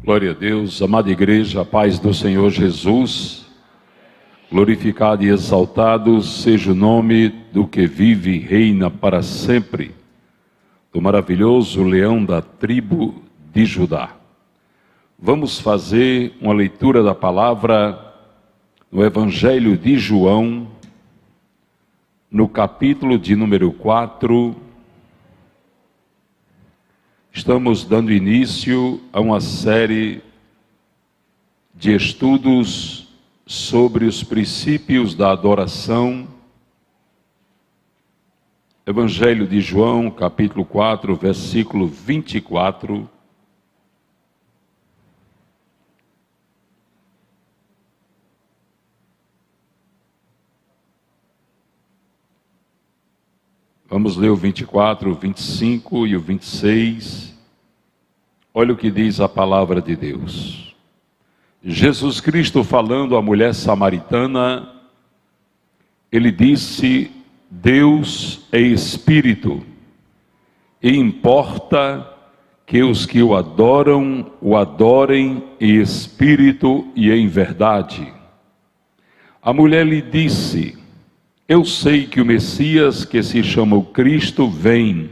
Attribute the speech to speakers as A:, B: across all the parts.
A: Glória a Deus, amada igreja, a paz do Senhor Jesus, glorificado e exaltado seja o nome do que vive e reina para sempre, do maravilhoso leão da tribo de Judá. Vamos fazer uma leitura da palavra no Evangelho de João, no capítulo de número 4, estamos dando início a uma série de estudos sobre os princípios da adoração. Evangelho de João, capítulo 4, versículo 24. Vamos ler o 24, o 25 e o 26. Olha o que diz a palavra de Deus. Jesus Cristo falando à mulher samaritana, ele disse: Deus é Espírito, e importa que os que o adorem em Espírito e em verdade. A mulher lhe disse: Eu sei que o Messias, que se chama o Cristo, vem.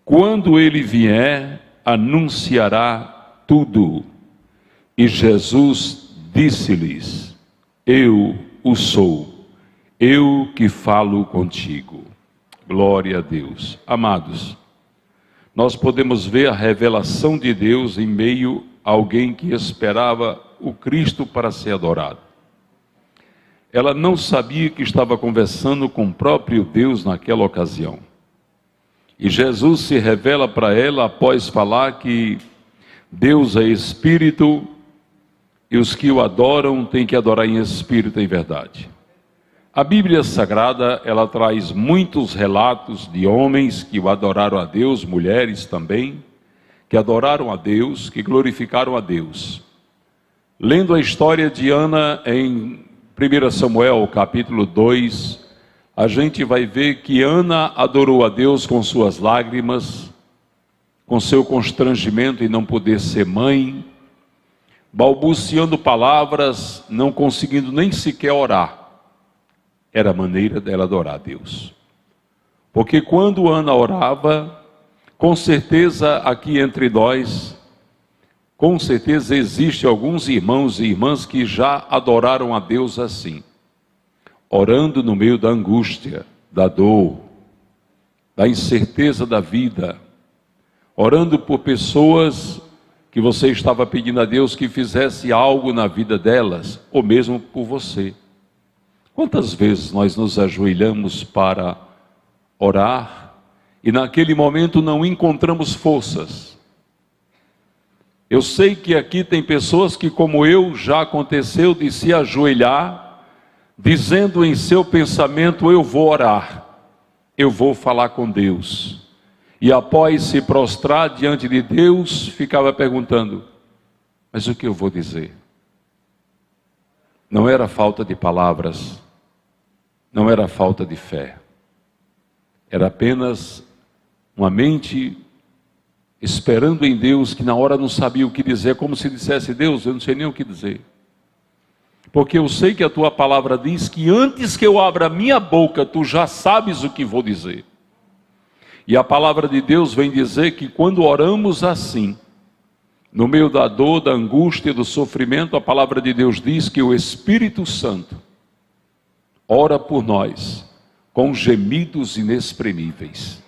A: Quando ele vier, anunciará tudo. E Jesus disse-lhes: Eu o sou, eu que falo contigo. Glória a Deus. Amados, nós podemos ver a revelação de Deus em meio a alguém que esperava o Cristo para ser adorado. Ela não sabia que estava conversando com o próprio Deus naquela ocasião. E Jesus se revela para ela após falar que Deus é Espírito e os que o adoram têm que adorar em Espírito e em verdade. A Bíblia Sagrada, ela traz muitos relatos de homens que o adoraram a Deus, mulheres também, que adoraram a Deus, que glorificaram a Deus. Lendo a história de Ana em 1 Samuel, capítulo 2, a gente vai ver que Ana adorou a Deus com suas lágrimas, com seu constrangimento em não poder ser mãe, balbuciando palavras, não conseguindo nem sequer orar. Era a maneira dela adorar a Deus. Porque quando Ana orava, com certeza aqui entre nós, com certeza existem alguns irmãos e irmãs que já adoraram a Deus assim, orando no meio da angústia, da dor, da incerteza da vida, orando por pessoas que você estava pedindo a Deus que fizesse algo na vida delas, ou mesmo por você. Quantas vezes nós nos ajoelhamos para orar e naquele momento não encontramos forças? Eu sei que aqui tem pessoas que, como eu, já aconteceu de se ajoelhar, dizendo em seu pensamento: eu vou orar, eu vou falar com Deus. E após se prostrar diante de Deus, ficava perguntando: mas o que eu vou dizer? Não era falta de palavras, não era falta de fé, era apenas uma mente esperando em Deus, que na hora não sabia o que dizer, como se dissesse: Deus, eu não sei nem o que dizer, porque eu sei que a tua palavra diz que antes que eu abra a minha boca, tu já sabes o que vou dizer. E a palavra de Deus vem dizer que quando oramos assim, no meio da dor, da angústia, do sofrimento, a palavra de Deus diz que o Espírito Santo ora por nós com gemidos inexprimíveis.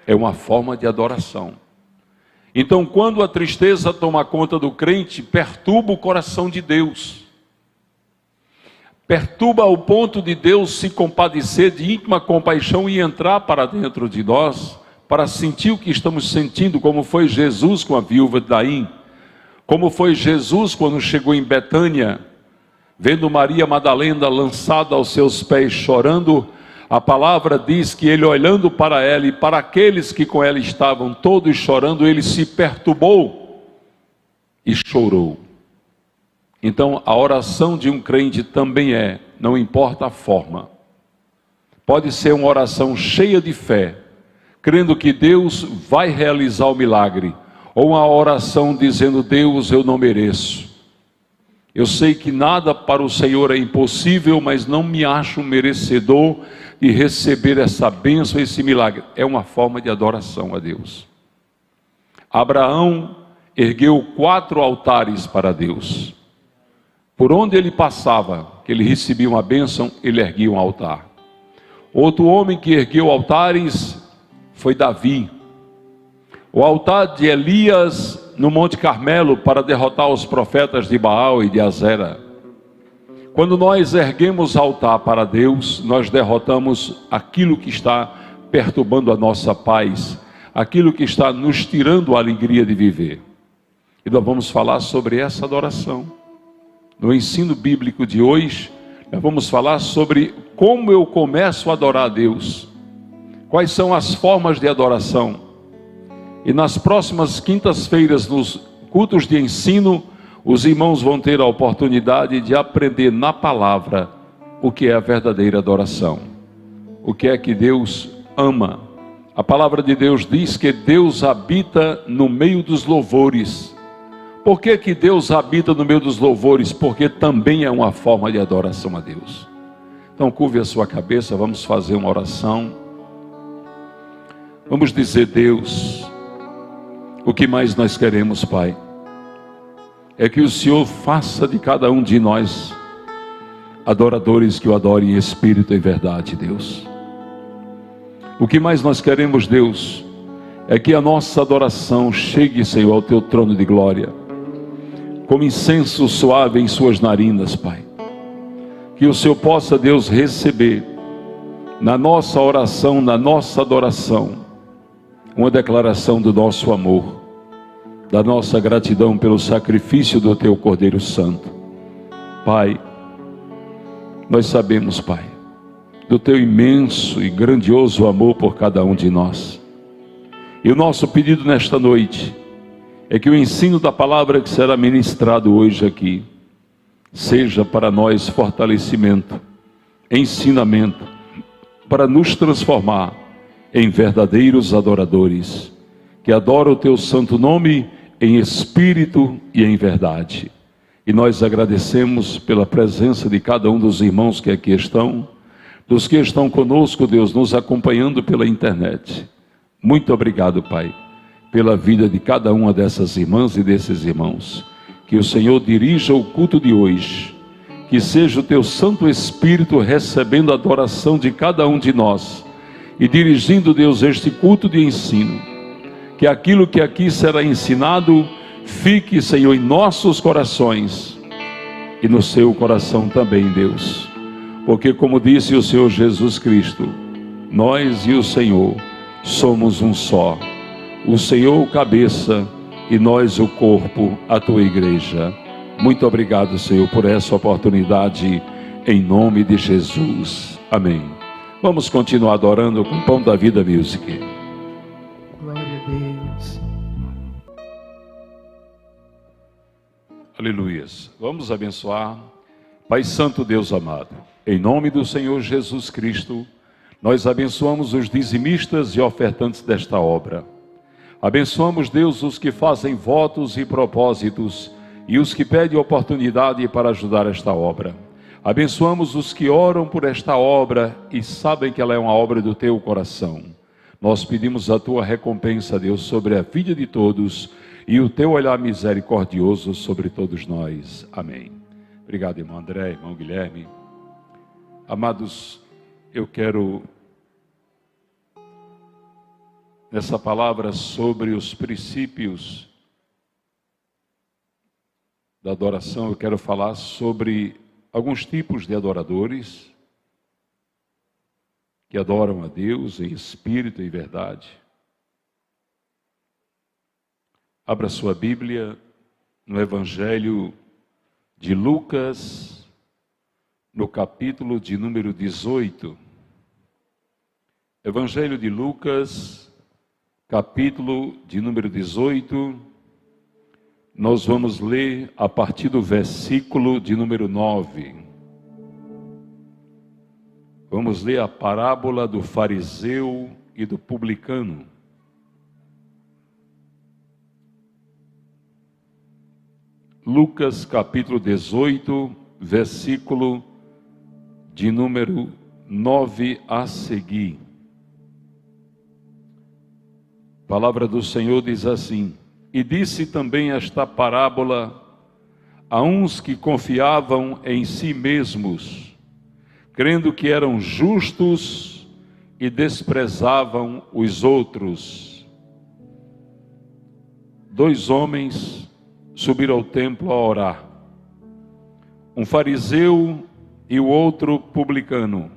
A: É uma forma de adoração. Então, quando a tristeza toma conta do crente, perturba o coração de Deus. Perturba ao ponto de Deus se compadecer de íntima compaixão e entrar para dentro de nós, para sentir o que estamos sentindo, como foi Jesus com a viúva de Naim, como foi Jesus quando chegou em Betânia, vendo Maria Madalena lançada aos seus pés chorando. A palavra diz que ele, olhando para ela e para aqueles que com ela estavam todos chorando, ele se perturbou e chorou. Então a oração de um crente também não importa a forma, pode ser uma oração cheia de fé, crendo que Deus vai realizar o milagre, ou uma oração dizendo: Deus, eu não mereço. Eu sei que nada para o Senhor é impossível, mas não me acho merecedor de receber essa bênção, esse milagre. É uma forma de adoração a Deus. Abraão ergueu 4 altares para Deus. Por onde ele passava, que ele recebia uma bênção, ele erguia um altar. Outro homem que ergueu altares foi Davi. O altar de Elias no Monte Carmelo para derrotar os profetas de Baal e de Azera. Quando nós erguemos altar para Deus, nós derrotamos aquilo que está perturbando a nossa paz, aquilo que está nos tirando a alegria de viver. E nós vamos falar sobre essa adoração. No ensino bíblico de hoje, nós vamos falar sobre como eu começo a adorar a Deus. Quais são as formas de adoração? E nas próximas quintas-feiras, nos cultos de ensino, os irmãos vão ter a oportunidade de aprender na palavra o que é a verdadeira adoração. O que é que Deus ama. A palavra de Deus diz que Deus habita no meio dos louvores. Por que que Deus habita no meio dos louvores? Porque também é uma forma de adoração a Deus. Então curve a sua cabeça, vamos fazer uma oração. Vamos dizer: Deus, o que mais nós queremos, Pai, é que o Senhor faça de cada um de nós adoradores que o adorem em espírito e verdade, Deus. O que mais nós queremos, Deus, é que a nossa adoração chegue, Senhor, ao teu trono de glória, como incenso suave em suas narinas, Pai. Que o Senhor possa, Deus, receber na nossa oração, na nossa adoração, uma declaração do nosso amor, da nossa gratidão pelo sacrifício do teu Cordeiro Santo. Pai, nós sabemos, Pai, do teu imenso e grandioso amor por cada um de nós. E o nosso pedido nesta noite é que o ensino da palavra que será ministrado hoje aqui seja para nós fortalecimento, ensinamento, para nos transformar em verdadeiros adoradores, que adoram o teu santo nome em espírito e em verdade. E nós agradecemos pela presença de cada um dos irmãos que aqui estão, dos que estão conosco, Deus, nos acompanhando pela internet. Muito obrigado, Pai, pela vida de cada uma dessas irmãs e desses irmãos. Que o Senhor dirija o culto de hoje, que seja o teu Santo Espírito recebendo a adoração de cada um de nós e dirigindo, Deus, este culto de ensino. Que aquilo que aqui será ensinado fique, Senhor, em nossos corações e no seu coração também, Deus. Porque, como disse o Senhor Jesus Cristo, nós e o Senhor somos um só. O Senhor o cabeça e nós o corpo, a tua igreja. Muito obrigado, Senhor, por essa oportunidade, em nome de Jesus. Amém. Vamos continuar adorando com o Pão da Vida Music.
B: Glória a Deus.
A: Aleluias. Vamos abençoar. Pai Santo, Deus amado, em nome do Senhor Jesus Cristo, nós abençoamos os dizimistas e ofertantes desta obra. Abençoamos, Deus, os que fazem votos e propósitos e os que pedem oportunidade para ajudar esta obra. Abençoamos os que oram por esta obra e sabem que ela é uma obra do teu coração. Nós pedimos a tua recompensa, Deus, sobre a vida de todos e o teu olhar misericordioso sobre todos nós. Amém. Obrigado, irmão André, irmão Guilherme. Amados, eu quero, nessa palavra sobre os princípios da adoração, eu quero falar sobre alguns tipos de adoradores que adoram a Deus em espírito e verdade. Abra sua Bíblia no Evangelho de Lucas, no capítulo de número 18. Evangelho de Lucas, capítulo de número 18. Nós vamos ler a partir do versículo de número 9. Vamos ler a parábola do fariseu e do publicano. Lucas capítulo 18, versículo de número 9 a seguir. A palavra do Senhor diz assim: E disse também esta parábola a uns que confiavam em si mesmos, crendo que eram justos e desprezavam os outros. 2 homens subiram ao templo a orar, um fariseu e o outro publicano.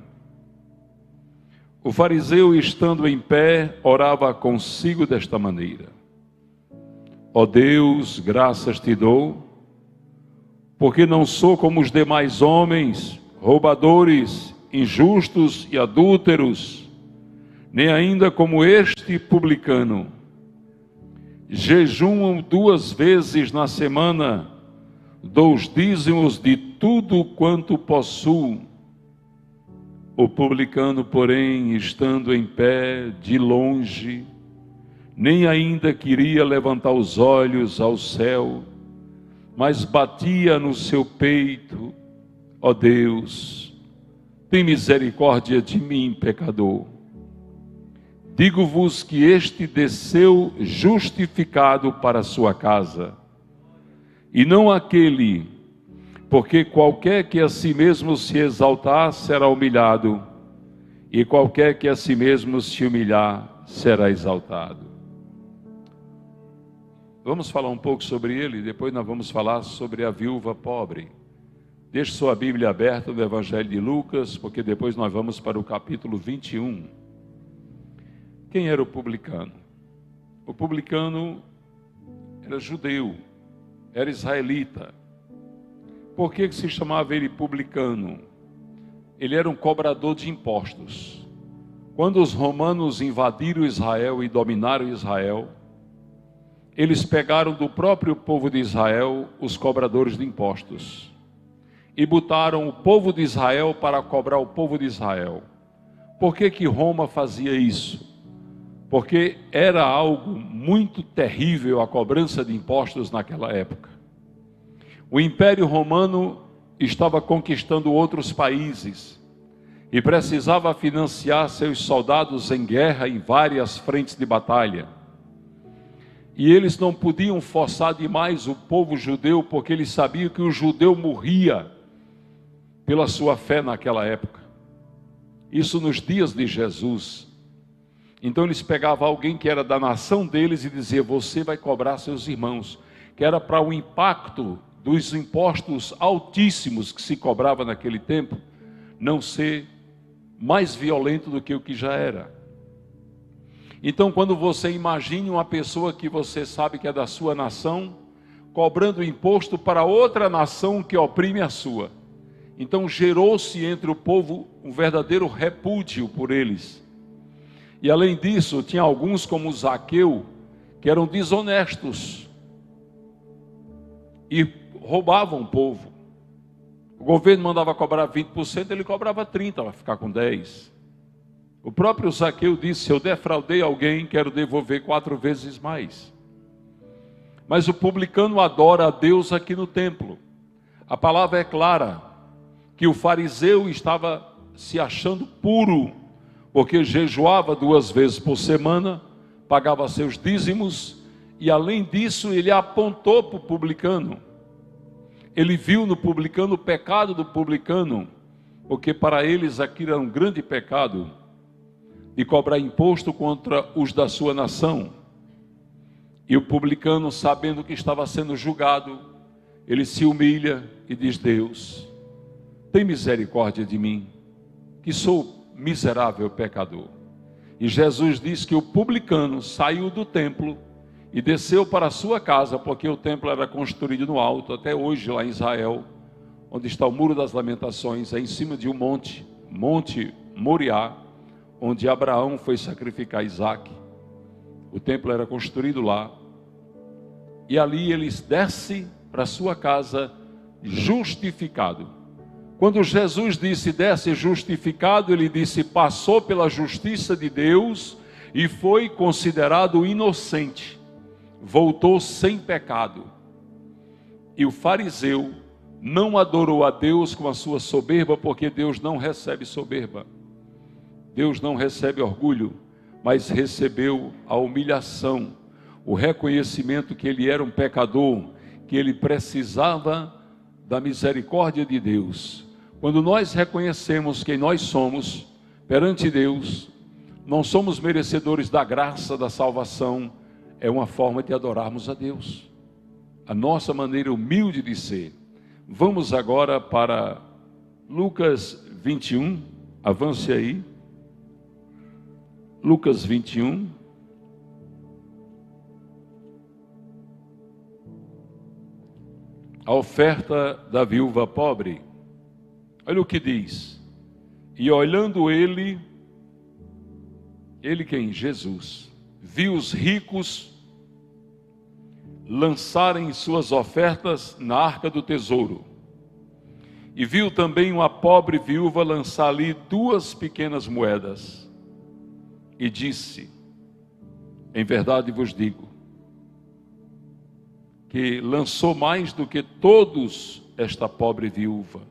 A: O fariseu, estando em pé, orava consigo desta maneira: Ó Deus, graças te dou, porque não sou como os demais homens, roubadores, injustos e adúlteros, nem ainda como este publicano. Jejumam 2 vezes na semana, dou os dízimos de tudo quanto possuo. O publicano, porém, estando em pé de longe, nem ainda queria levantar os olhos ao céu, mas batia no seu peito: Ó Deus, tem misericórdia de mim, pecador. Digo-vos que este desceu justificado para a sua casa, e não aquele, porque qualquer que a si mesmo se exaltar será humilhado, e qualquer que a si mesmo se humilhar será exaltado. Vamos falar um pouco sobre ele, depois nós vamos falar sobre a viúva pobre. Deixe sua Bíblia aberta no Evangelho de Lucas, porque depois nós vamos para o capítulo 21. Quem era o publicano? O publicano era judeu, era israelita. Por que se chamava ele publicano? Ele era um cobrador de impostos. Quando os romanos invadiram Israel e dominaram Israel, eles pegaram do próprio povo de Israel os cobradores de impostos e botaram o povo de Israel para cobrar o povo de Israel. Por que Roma fazia isso? Porque era algo muito terrível a cobrança de impostos naquela época. O Império Romano estava conquistando outros países e precisava financiar seus soldados em guerra em várias frentes de batalha. E eles não podiam forçar demais o povo judeu, porque eles sabiam que o judeu morria pela sua fé naquela época. Isso nos dias de Jesus. Então eles pegavam alguém que era da nação deles e diziam: você vai cobrar seus irmãos, que era para o impacto dos impostos altíssimos que se cobrava naquele tempo não ser mais violento do que o que já era. Então, quando você imagine uma pessoa que você sabe que é da sua nação, cobrando imposto para outra nação que oprime a sua, então gerou-se entre o povo um verdadeiro repúdio por eles. E além disso, tinha alguns como Zaqueu, que eram desonestos e roubavam o povo. O governo mandava cobrar 20%, ele cobrava 30%, para ficar com 10%. O próprio Zaqueu disse: se eu defraudei alguém, quero devolver 4 vezes mais. Mas o publicano adora a Deus aqui no templo. A palavra é clara, que o fariseu estava se achando puro, porque jejuava 2 vezes por semana, pagava seus dízimos, e além disso ele apontou para o publicano. Ele viu no publicano o pecado do publicano, porque para eles aquilo era um grande pecado, de cobrar imposto contra os da sua nação. E o publicano, sabendo que estava sendo julgado, ele se humilha e diz: Deus, tem misericórdia de mim, que sou miserável pecador. E Jesus diz que o publicano saiu do templo e desceu para a sua casa, porque o templo era construído no alto, até hoje lá em Israel, onde está o Muro das Lamentações, é em cima de um monte Moriá, onde Abraão foi sacrificar Isaac. O templo era construído lá, e ali ele desce para a sua casa justificado. Quando Jesus disse desce justificado, ele disse passou pela justiça de Deus e foi considerado inocente, voltou sem pecado. E o fariseu não adorou a Deus com a sua soberba, porque Deus não recebe soberba. Deus não recebe orgulho, mas recebeu a humilhação, o reconhecimento que ele era um pecador, que ele precisava da misericórdia de Deus. Quando nós reconhecemos quem nós somos perante Deus, não somos merecedores da graça da salvação, é uma forma de adorarmos a Deus, a nossa maneira humilde de ser. Vamos agora para Lucas 21, avance aí. Lucas 21. A oferta da viúva pobre. Olha o que diz. E olhando ele quem? Jesus, viu os ricos lançarem suas ofertas na arca do tesouro. E viu também uma pobre viúva lançar ali 2 pequenas moedas. E disse: em verdade vos digo, que lançou mais do que todos esta pobre viúva,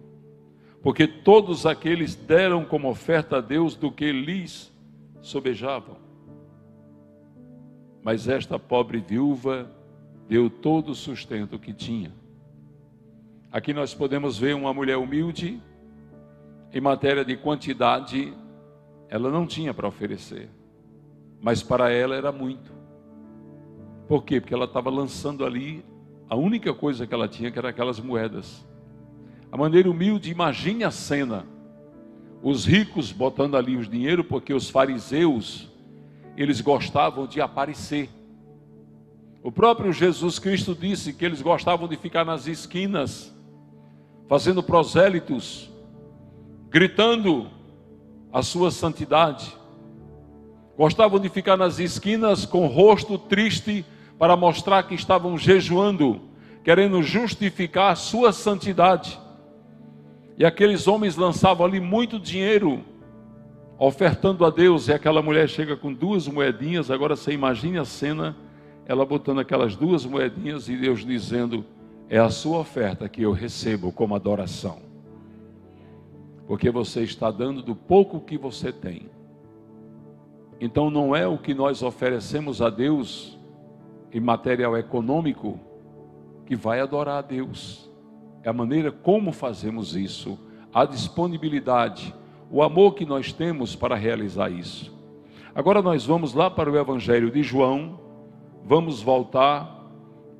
A: porque todos aqueles deram como oferta a Deus do que lhes sobejavam. Mas esta pobre viúva deu todo o sustento que tinha. Aqui nós podemos ver uma mulher humilde, em matéria de quantidade, ela não tinha para oferecer, mas para ela era muito. Por quê? Porque ela estava lançando ali a única coisa que ela tinha, que era aquelas moedas. A maneira humilde, imagine a cena, os ricos botando ali os dinheiro, porque os fariseus, eles gostavam de aparecer. O próprio Jesus Cristo disse que eles gostavam de ficar nas esquinas, fazendo prosélitos, gritando a sua santidade. Gostavam de ficar nas esquinas com o rosto triste, para mostrar que estavam jejuando, querendo justificar a sua santidade. E aqueles homens lançavam ali muito dinheiro, ofertando a Deus, e aquela mulher chega com 2 moedinhas. Agora você imagine a cena, ela botando aquelas 2 moedinhas e Deus dizendo: é a sua oferta que eu recebo como adoração, porque você está dando do pouco que você tem. Então não é o que nós oferecemos a Deus em material econômico que vai adorar a Deus, é a maneira como fazemos isso, a disponibilidade, o amor que nós temos para realizar isso. Agora nós vamos lá para o Evangelho de João, vamos voltar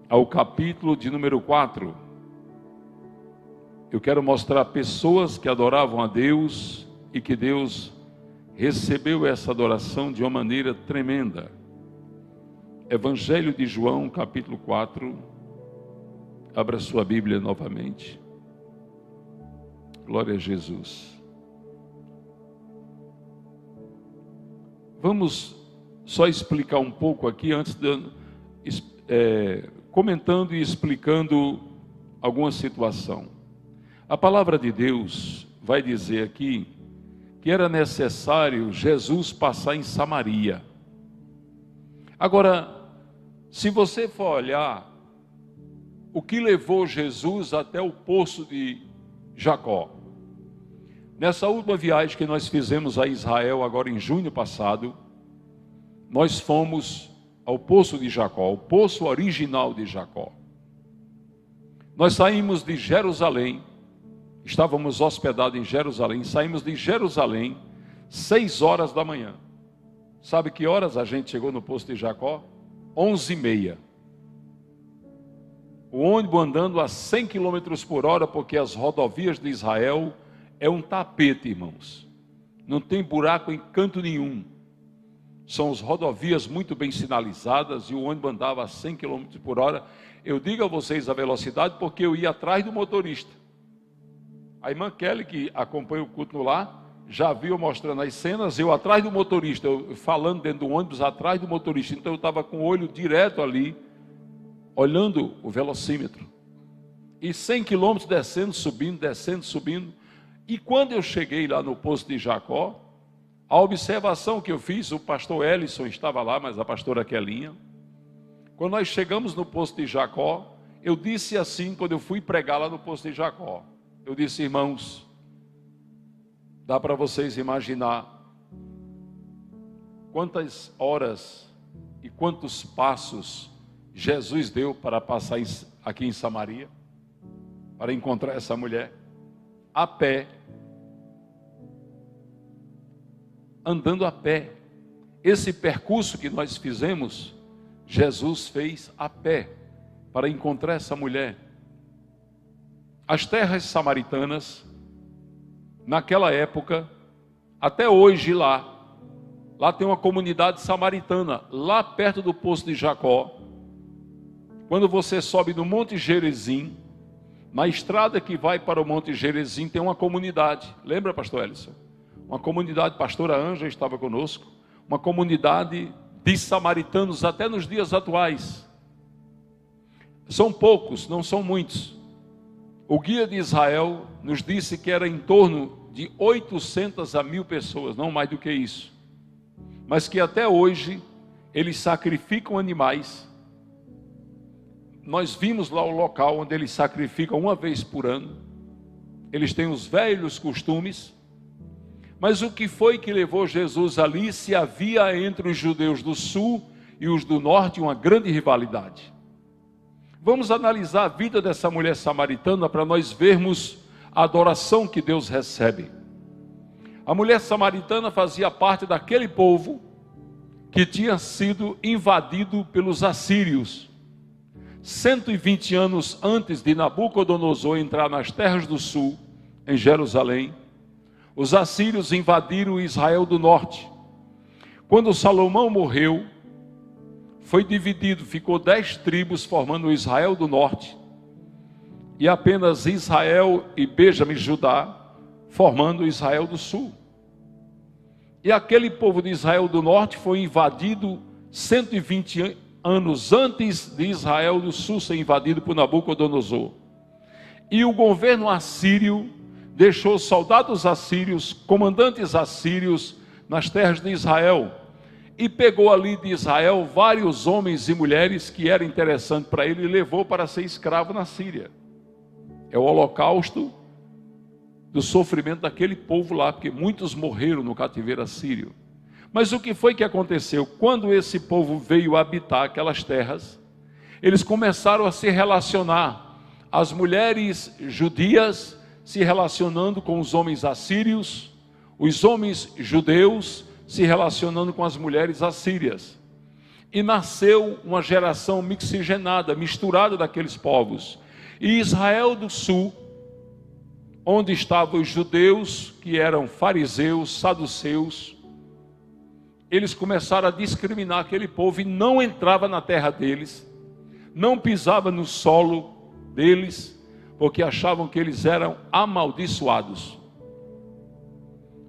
A: ao capítulo de número 4. Eu quero mostrar pessoas que adoravam a Deus e que Deus recebeu essa adoração de uma maneira tremenda. Evangelho de João, capítulo 4. Abra sua Bíblia novamente. Glória a Jesus. Vamos só explicar um pouco aqui, antes de comentando e explicando alguma situação. A palavra de Deus vai dizer aqui que era necessário Jesus passar em Samaria. Agora, se você for olhar o que levou Jesus até o poço de Jacó, nessa última viagem que nós fizemos a Israel, agora em junho passado, nós fomos ao poço de Jacó, o poço original de Jacó. Nós saímos de Jerusalém, estávamos hospedados em Jerusalém, saímos de Jerusalém 6 horas da manhã. Sabe que horas a gente chegou no poço de Jacó? 11h30. O ônibus andando a 100 km por hora, porque as rodovias de Israel é um tapete, irmãos. Não tem buraco em canto nenhum. São as rodovias muito bem sinalizadas e o ônibus andava a 100 km por hora. Eu digo a vocês a velocidade porque eu ia atrás do motorista. A irmã Kelly, que acompanha o culto lá, já viu mostrando as cenas, eu atrás do motorista, eu falando dentro do ônibus atrás do motorista. Então eu estava com o olho direto ali, olhando o velocímetro. E 100 km descendo, subindo. E quando eu cheguei lá no poço de Jacó, a observação que eu fiz, o pastor Ellison estava lá, mas a pastora Kelinha. Quando nós chegamos no poço de Jacó, Eu disse assim quando eu fui pregar lá no Poço de Jacó. Eu disse, irmãos, dá para vocês imaginar quantas horas e quantos passos Jesus deu para passar aqui em Samaria, para encontrar essa mulher, a pé, andando a pé. Esse percurso que nós fizemos, Jesus fez a pé, para encontrar essa mulher. As terras samaritanas, naquela época, até hoje lá tem uma comunidade samaritana, lá perto do Poço de Jacó. Quando você sobe no Monte Gerizim, na estrada que vai para o Monte Gerizim, tem uma comunidade. Lembra, pastor Ellison? Uma comunidade, pastora Ângela estava conosco, uma comunidade de samaritanos até nos dias atuais. São poucos, não são muitos. O guia de Israel nos disse que era em torno de 800 a 1000 pessoas, não mais do que isso. Mas que até hoje eles sacrificam animais. Nós vimos lá o local onde eles sacrificam uma vez por ano. Eles têm os velhos costumes. Mas o que foi que levou Jesus ali, se havia entre os judeus do sul e os do norte uma grande rivalidade? Vamos analisar a vida dessa mulher samaritana para nós vermos a adoração que Deus recebe. A mulher samaritana fazia parte daquele povo que tinha sido invadido pelos assírios. 120 anos antes de Nabucodonosor entrar nas terras do sul, em Jerusalém, os assírios invadiram Israel do norte. Quando Salomão morreu, foi dividido, ficou 10 tribos formando o Israel do norte, e apenas Israel e Benjamim, Judá, formando o Israel do sul. E aquele povo de Israel do norte foi invadido 120 anos antes de Israel do sul ser invadido por Nabucodonosor. E o governo assírio deixou soldados assírios, comandantes assírios nas terras de Israel, e pegou ali de Israel vários homens e mulheres que era interessante para ele e levou para ser escravo na Síria. É o holocausto do sofrimento daquele povo lá, porque muitos morreram no cativeiro assírio. Mas o que foi que aconteceu? Quando esse povo veio habitar aquelas terras, eles começaram a se relacionar, as mulheres judias se relacionando com os homens assírios, os homens judeus se relacionando com as mulheres assírias. E nasceu uma geração mixigenada, misturada daqueles povos. E Israel do sul, onde estavam os judeus, que eram fariseus, saduceus, eles começaram a discriminar aquele povo e não entrava na terra deles, não pisava no solo deles, porque achavam que eles eram amaldiçoados.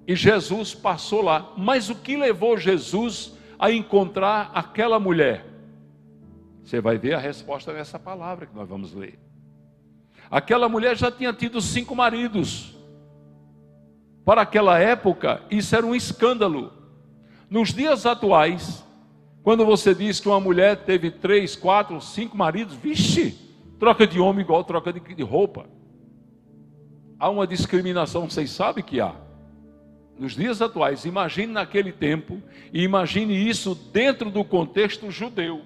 A: E Jesus passou lá. Mas o que levou Jesus a encontrar aquela mulher? Você vai ver a resposta nessa palavra que nós vamos ler. Aquela mulher já tinha tido 5 maridos. Para aquela época, isso era um escândalo. Nos dias atuais, quando você diz que uma mulher teve 3, 4, 5 maridos, vixe, troca de homem igual troca de roupa. Há uma discriminação, vocês sabem que há. Nos dias atuais, imagine naquele tempo, e imagine isso dentro do contexto judeu.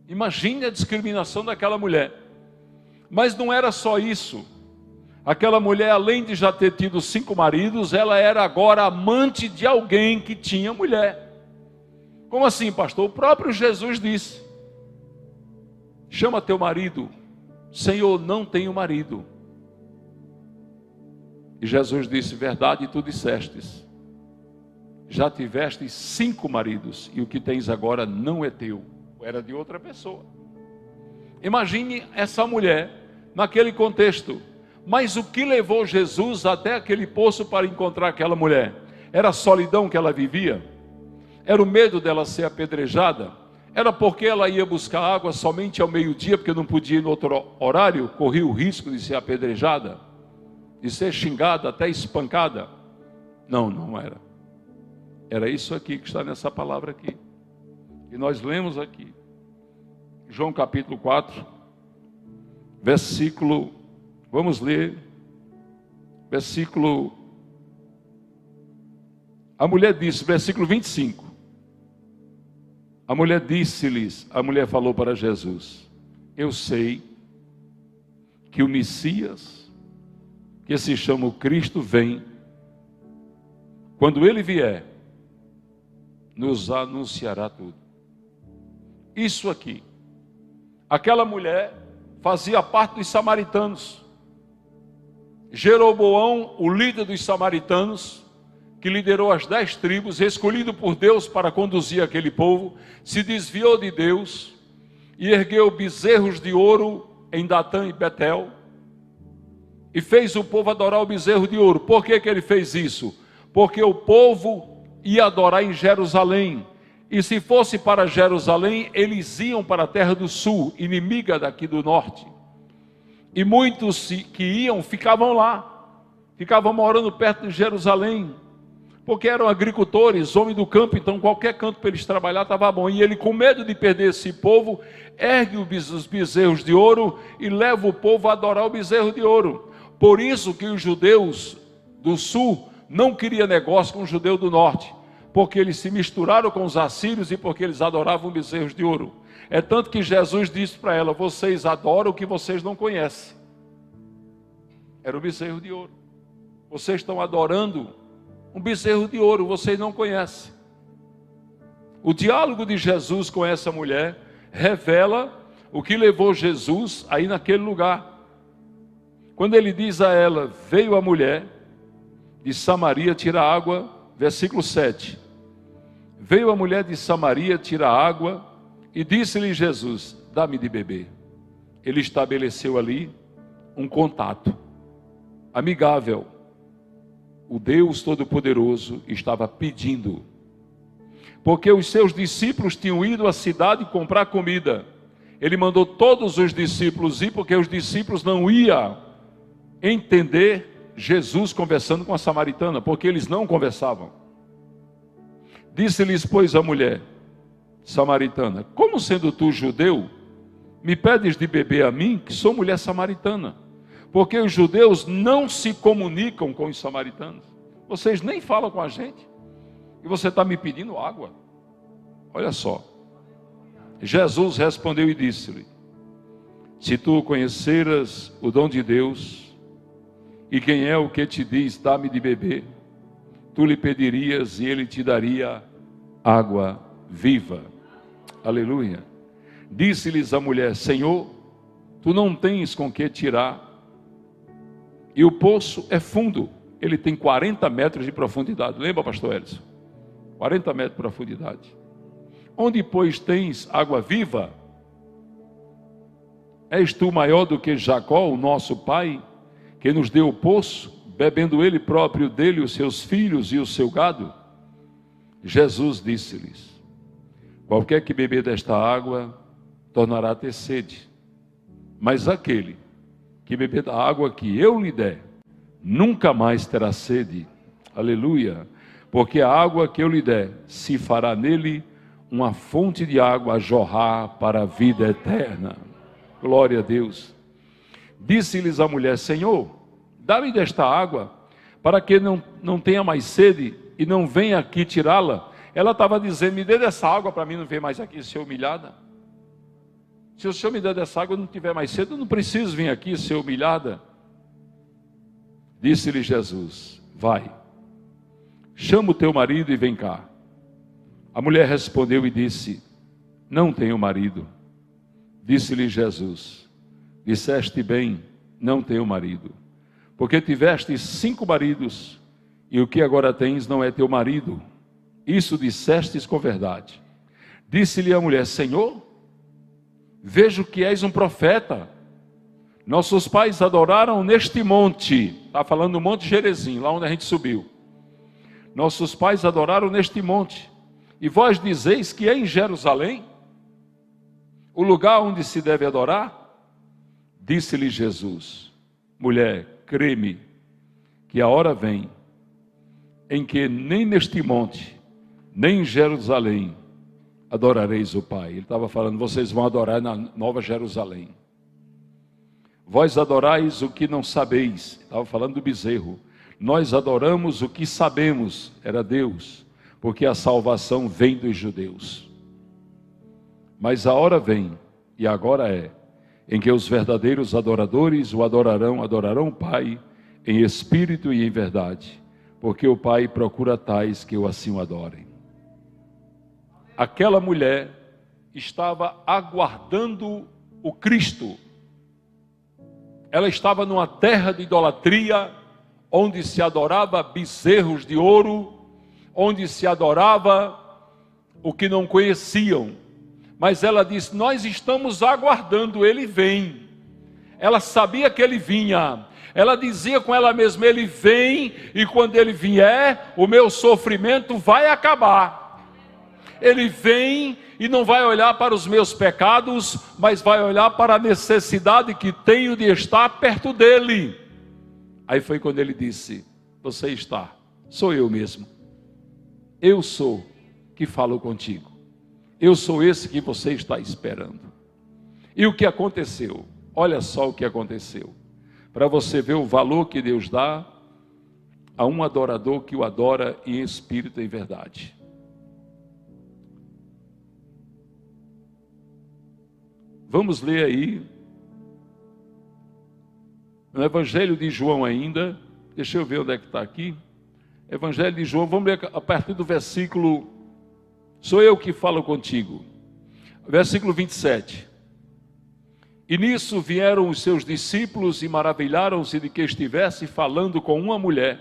A: Imagine a discriminação daquela mulher. Mas não era só isso. Aquela mulher, além de já ter tido 5 maridos, ela era agora amante de alguém que tinha mulher. Como assim, pastor? O próprio Jesus disse: chama teu marido. Senhor, não tenho marido. E Jesus disse: verdade, tu dissestes. Já tivestes 5 maridos, e o que tens agora não é teu, era de outra pessoa. Imagine essa mulher naquele contexto. Mas o que levou Jesus até aquele poço para encontrar aquela mulher? Era a solidão que ela vivia? Era o medo dela ser apedrejada? Era porque ela ia buscar água somente ao meio-dia, porque não podia ir no outro horário, corria o risco de ser apedrejada, de ser xingada, até espancada? Não, não era. Era isso aqui que está nessa palavra aqui, que nós lemos aqui. João capítulo 4, versículo, vamos ler, versículo, a mulher disse, versículo 25, a mulher disse-lhes, a mulher falou para Jesus, eu sei que o Messias, que se chama o Cristo, vem, quando ele vier, nos anunciará tudo. Isso aqui, aquela mulher fazia parte dos samaritanos. Jeroboão, o líder dos samaritanos, que liderou as 10 tribos, escolhido por Deus para conduzir aquele povo, se desviou de Deus e ergueu bezerros de ouro em Datã e Betel e fez o povo adorar o bezerro de ouro. Por que ele fez isso? Porque o povo ia adorar em Jerusalém, e se fosse para Jerusalém, eles iam para a terra do sul, inimiga daqui do norte, e muitos que iam, ficavam lá, ficavam morando perto de Jerusalém, porque eram agricultores, homens do campo, então qualquer canto para eles trabalhar estava bom, e ele com medo de perder esse povo, ergue os bezerros de ouro, e leva o povo a adorar o bezerro de ouro. Por isso que os judeus do sul não queriam negócio com os judeus do norte, porque eles se misturaram com os assírios e porque eles adoravam bezerros de ouro. É tanto que Jesus disse para ela, vocês adoram o que vocês não conhecem. Era o bezerro de ouro. Vocês estão adorando um bezerro de ouro, vocês não conhecem. O diálogo de Jesus com essa mulher revela o que levou Jesus aí naquele lugar. Quando ele diz a ela, veio a mulher de Samaria tirar água, versículo 7. Veio a mulher de Samaria tirar água e disse-lhe Jesus, dá-me de beber. Ele estabeleceu ali um contato amigável. O Deus Todo-Poderoso estava pedindo, porque os seus discípulos tinham ido à cidade comprar comida. Ele mandou todos os discípulos ir, porque os discípulos não iam entender Jesus conversando com a samaritana, porque eles não conversavam. Disse-lhes, pois, a mulher samaritana, como sendo tu judeu, me pedes de beber a mim, que sou mulher samaritana? Porque os judeus não se comunicam com os samaritanos. Vocês nem falam com a gente, e você está me pedindo água. Olha só. Jesus respondeu e disse-lhe, se tu conheceras o dom de Deus, e quem é o que te diz, dá-me de beber, tu lhe pedirias e ele te daria água viva. Aleluia. Disse-lhes a mulher, Senhor, tu não tens com que tirar, e o poço é fundo, ele tem 40 metros de profundidade. Lembra, pastor Elson? 40 metros de profundidade. Onde, pois, tens água viva? És tu maior do que Jacó, o nosso pai, que nos deu o poço, bebendo ele próprio dele, os seus filhos e o seu gado? Jesus disse-lhes, qualquer que beber desta água, tornará a ter sede. Mas aquele que beber da água que eu lhe der, nunca mais terá sede. Aleluia. Porque a água que eu lhe der, se fará nele uma fonte de água a jorrar para a vida eterna. Glória a Deus. Disse-lhes a mulher, Senhor, dá-me desta água, para que não tenha mais sede e não venha aqui tirá-la. Ela estava dizendo, me dê dessa água para mim não vir mais aqui ser humilhada. Se o Senhor me der dessa água, eu não tiver mais sede, eu não preciso vir aqui ser humilhada. Disse-lhe Jesus, vai, chama o teu marido e vem cá. A mulher respondeu e disse, não tenho marido. Disse-lhe Jesus, disseste bem, não tenho marido, porque tiveste 5 maridos, e o que agora tens não é teu marido. Isso dissestes com verdade. Disse-lhe a mulher, Senhor, vejo que és um profeta. Nossos pais adoraram neste monte, está falando do Monte Gerizim, lá onde a gente subiu. Nossos pais adoraram neste monte, e vós dizeis que é em Jerusalém o lugar onde se deve adorar? Disse-lhe Jesus, mulher, crê-me, que a hora vem, em que nem neste monte, nem em Jerusalém, adorareis o Pai. Ele estava falando, vocês vão adorar na Nova Jerusalém. Vós adorais o que não sabeis. Estava falando do bezerro. Nós adoramos o que sabemos, era Deus, porque a salvação vem dos judeus. Mas a hora vem, e agora é, em que os verdadeiros adoradores o adorarão o Pai, em espírito e em verdade, porque o Pai procura tais que o assim o adorem. Aquela mulher estava aguardando o Cristo. Ela estava numa terra de idolatria, onde se adorava bezerros de ouro, onde se adorava o que não conheciam. Mas ela disse: nós estamos aguardando, ele vem. Ela sabia que ele vinha. Ela dizia com ela mesma: ele vem, e quando ele vier, o meu sofrimento vai acabar. Ele vem e não vai olhar para os meus pecados, mas vai olhar para a necessidade que tenho de estar perto dele. Aí foi quando ele disse: você está, sou eu mesmo. Eu sou que falo contigo. Eu sou esse que você está esperando. E o que aconteceu? Olha só o que aconteceu. Para você ver o valor que Deus dá a um adorador que o adora em espírito e em verdade. Vamos ler aí, no Evangelho de João ainda, deixa eu ver onde é que está aqui. Evangelho de João, vamos ler a partir do versículo, sou eu que falo contigo, versículo 27. E nisso vieram os seus discípulos e maravilharam-se de que estivesse falando com uma mulher.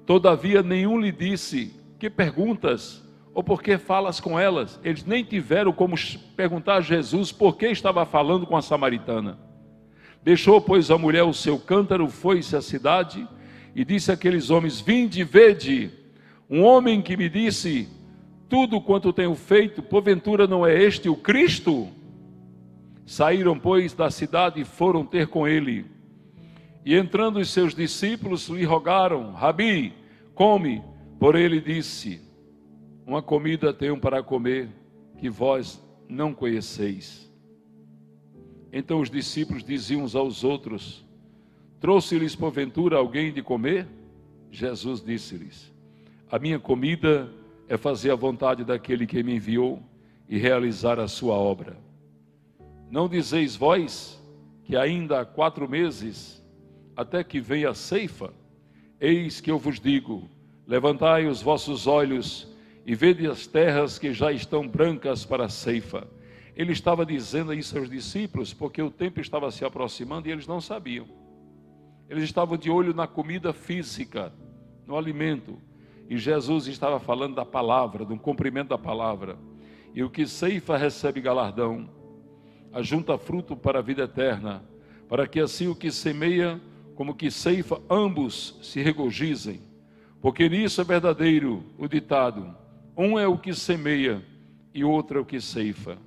A: Todavia nenhum lhe disse: que perguntas? Ou por que falas com elas? Eles nem tiveram como perguntar a Jesus por que estava falando com a samaritana. Deixou, pois, a mulher o seu cântaro, foi-se à cidade e disse àqueles homens: vinde e vede, um homem que me disse tudo quanto tenho feito, porventura não é este o Cristo? Saíram, pois, da cidade e foram ter com ele. E entrando os seus discípulos lhe rogaram: Rabi, come. Porém ele disse: uma comida tenho para comer que vós não conheceis. Então os discípulos diziam uns aos outros: trouxe-lhes porventura alguém de comer? Jesus disse-lhes: a minha comida é fazer a vontade daquele que me enviou e realizar a sua obra. Não dizeis vós que ainda há 4 meses até que venha a ceifa? Eis que eu vos digo: levantai os vossos olhos e vede as terras que já estão brancas para a ceifa. Ele estava dizendo isso aos discípulos porque o tempo estava se aproximando e eles não sabiam. Eles estavam de olho na comida física, no alimento, e Jesus estava falando da palavra, do cumprimento da palavra. E o que ceifa recebe galardão, ajunta fruto para a vida eterna, para que assim o que semeia como o que ceifa, ambos se regozijem. Porque nisso é verdadeiro o ditado: um é o que semeia e outro é o que ceifa.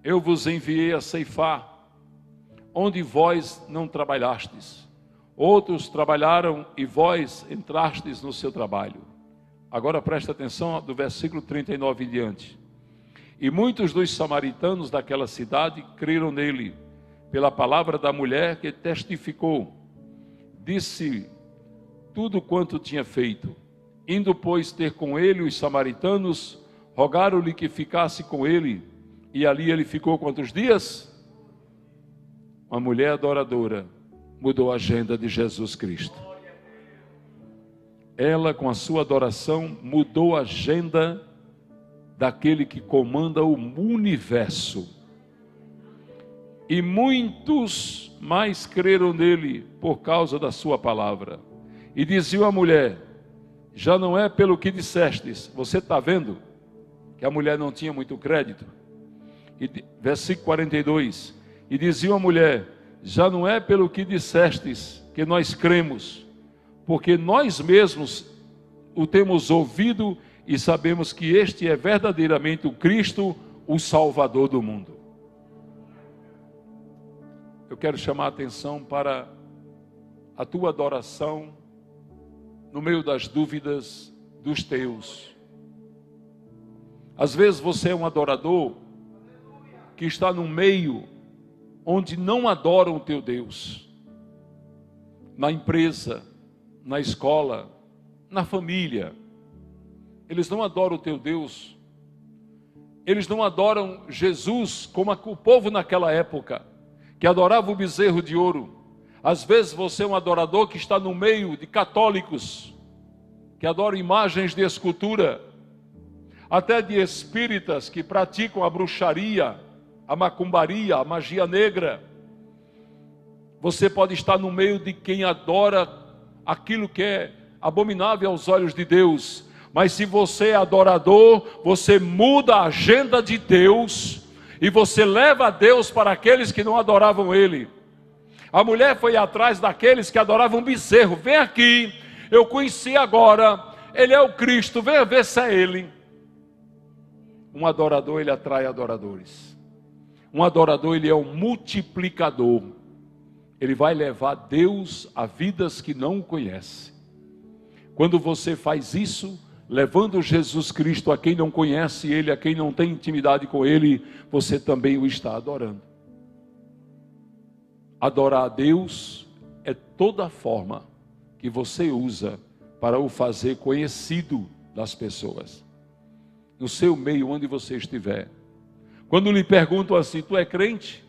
A: Eu vos enviei a ceifar, onde vós não trabalhastes. Outros trabalharam e vós entrastes no seu trabalho. Agora presta atenção do versículo 39 em diante. E muitos dos samaritanos daquela cidade creram nele, pela palavra da mulher que testificou. Disse tudo quanto tinha feito. Indo, pois, ter com ele os samaritanos, rogaram-lhe que ficasse com ele, e ali ele ficou quantos dias? Uma mulher adoradora mudou a agenda de Jesus Cristo. Ela, com a sua adoração, mudou a agenda daquele que comanda o universo. E muitos mais creram nele por causa da sua palavra. E dizia a mulher: já não é pelo que dissestes. Você está vendo que a mulher não tinha muito crédito? E, versículo 42. E dizia a mulher: já não é pelo que dissestes que nós cremos, porque nós mesmos o temos ouvido e sabemos que este é verdadeiramente o Cristo, o Salvador do mundo. Eu quero chamar a atenção para a tua adoração no meio das dúvidas dos teus. Às vezes você é um adorador que está no meio onde não adoram o teu Deus, na empresa, na escola, na família, eles não adoram o teu Deus, eles não adoram Jesus como o povo naquela época, que adorava o bezerro de ouro. Às vezes você é um adorador que está no meio de católicos, que adoram imagens de escultura, até de espíritas que praticam a bruxaria, a macumbaria, a magia negra. Você pode estar no meio de quem adora aquilo que é abominável aos olhos de Deus, mas se você é adorador, você muda a agenda de Deus e você leva a Deus para aqueles que não adoravam Ele. A mulher foi atrás daqueles que adoravam bezerro. Vem aqui, eu conheci agora, Ele é o Cristo, venha ver se é Ele. Um adorador, ele atrai adoradores. Um adorador, ele é um multiplicador. Ele vai levar Deus a vidas que não o conhecem. Quando você faz isso, levando Jesus Cristo a quem não conhece Ele, a quem não tem intimidade com Ele, você também o está adorando. Adorar a Deus é toda a forma que você usa para o fazer conhecido das pessoas. No seu meio, onde você estiver. Quando lhe perguntam assim, tu é crente?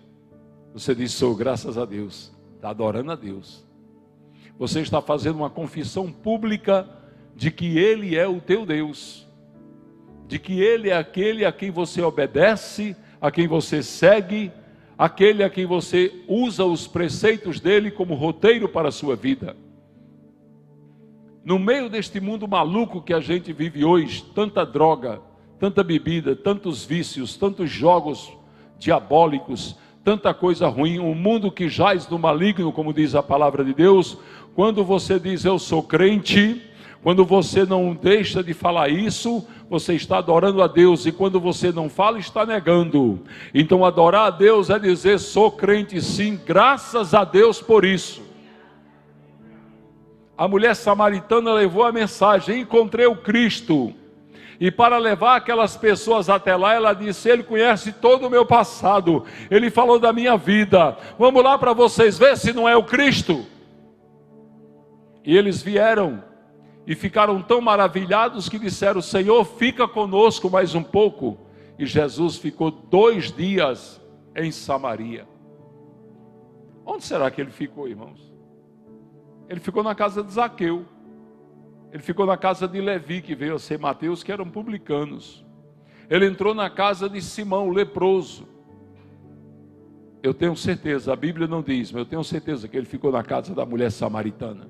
A: Você diz, sou, graças a Deus. Está adorando a Deus. Você está fazendo uma confissão pública de que Ele é o teu Deus. De que Ele é aquele a quem você obedece, a quem você segue, aquele a quem você usa os preceitos dEle como roteiro para a sua vida. No meio deste mundo maluco que a gente vive hoje, tanta droga, tanta bebida, tantos vícios, tantos jogos diabólicos, tanta coisa ruim, um mundo que jaz no maligno, como diz a palavra de Deus. Quando você diz eu sou crente, quando você não deixa de falar isso, você está adorando a Deus, e quando você não fala, está negando. Então adorar a Deus é dizer sou crente sim, graças a Deus por isso. A mulher samaritana levou a mensagem, encontrei o Cristo. E para levar aquelas pessoas até lá, ela disse, Ele conhece todo o meu passado, Ele falou da minha vida, vamos lá para vocês ver se não é o Cristo. E eles vieram e ficaram tão maravilhados que disseram, Senhor, fica conosco mais um pouco. E Jesus ficou 2 dias em Samaria. Onde será que Ele ficou, irmãos? Ele ficou na casa de Zaqueu. Ele ficou na casa de Levi, que veio a ser Mateus, que eram publicanos. Ele entrou na casa de Simão, o leproso. Eu tenho certeza, a Bíblia não diz, mas eu tenho certeza que ele ficou na casa da mulher samaritana.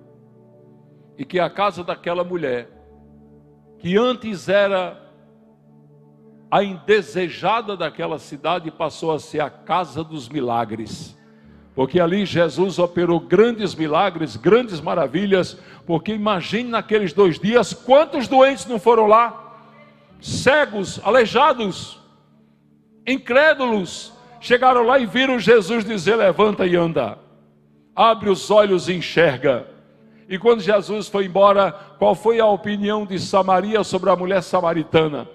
A: E que a casa daquela mulher, que antes era a indesejada daquela cidade, passou a ser a casa dos milagres. Porque ali Jesus operou grandes milagres, grandes maravilhas, porque imagine naqueles 2 dias, quantos doentes não foram lá? Cegos, aleijados, incrédulos, chegaram lá e viram Jesus dizer, levanta e anda, abre os olhos e enxerga. E quando Jesus foi embora, qual foi a opinião de Samaria sobre a mulher samaritana?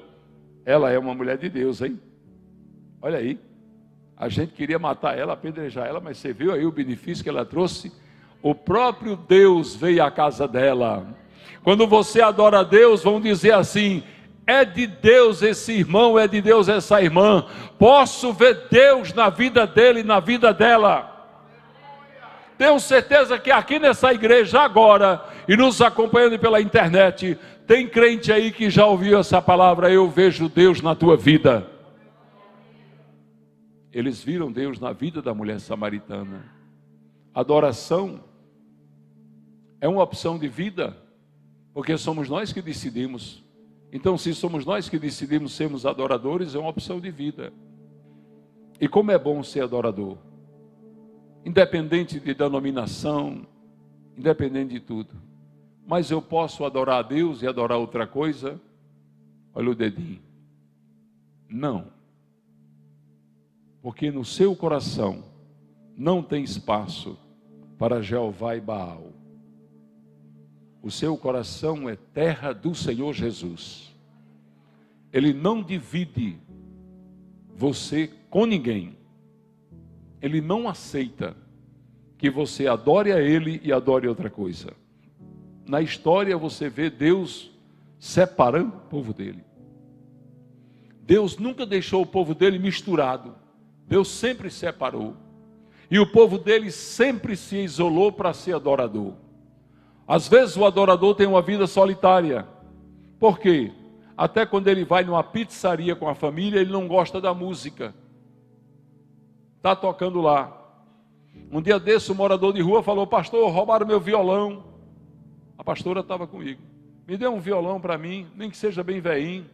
A: Ela é uma mulher de Deus, hein? Olha aí. A gente queria matar ela, apedrejar ela, mas você viu aí o benefício que ela trouxe? O próprio Deus veio à casa dela. Quando você adora a Deus, vão dizer assim, é de Deus esse irmão, é de Deus essa irmã. Posso ver Deus na vida dele e na vida dela. Tenho certeza que aqui nessa igreja agora, e nos acompanhando pela internet, tem crente aí que já ouviu essa palavra, eu vejo Deus na tua vida. Eles viram Deus na vida da mulher samaritana. Adoração é uma opção de vida, porque somos nós que decidimos. Então, se somos nós que decidimos sermos adoradores, é uma opção de vida. E como é bom ser adorador, independente de denominação, independente de tudo. Mas eu posso adorar a Deus e adorar outra coisa? Olha o dedinho. Não. Porque no seu coração não tem espaço para Jeová e Baal. O seu coração é terra do Senhor Jesus. Ele não divide você com ninguém. Ele não aceita que você adore a Ele e adore outra coisa. Na história você vê Deus separando o povo dele. Deus nunca deixou o povo dele misturado. Deus sempre separou. E o povo dele sempre se isolou para ser adorador. Às vezes o adorador tem uma vida solitária. Por quê? Até quando ele vai numa pizzaria com a família, ele não gosta da música. Está tocando lá. Um dia desse, um morador de rua falou: pastor, roubaram meu violão. A pastora estava comigo. Me dê um violão para mim, nem que seja bem velhinho.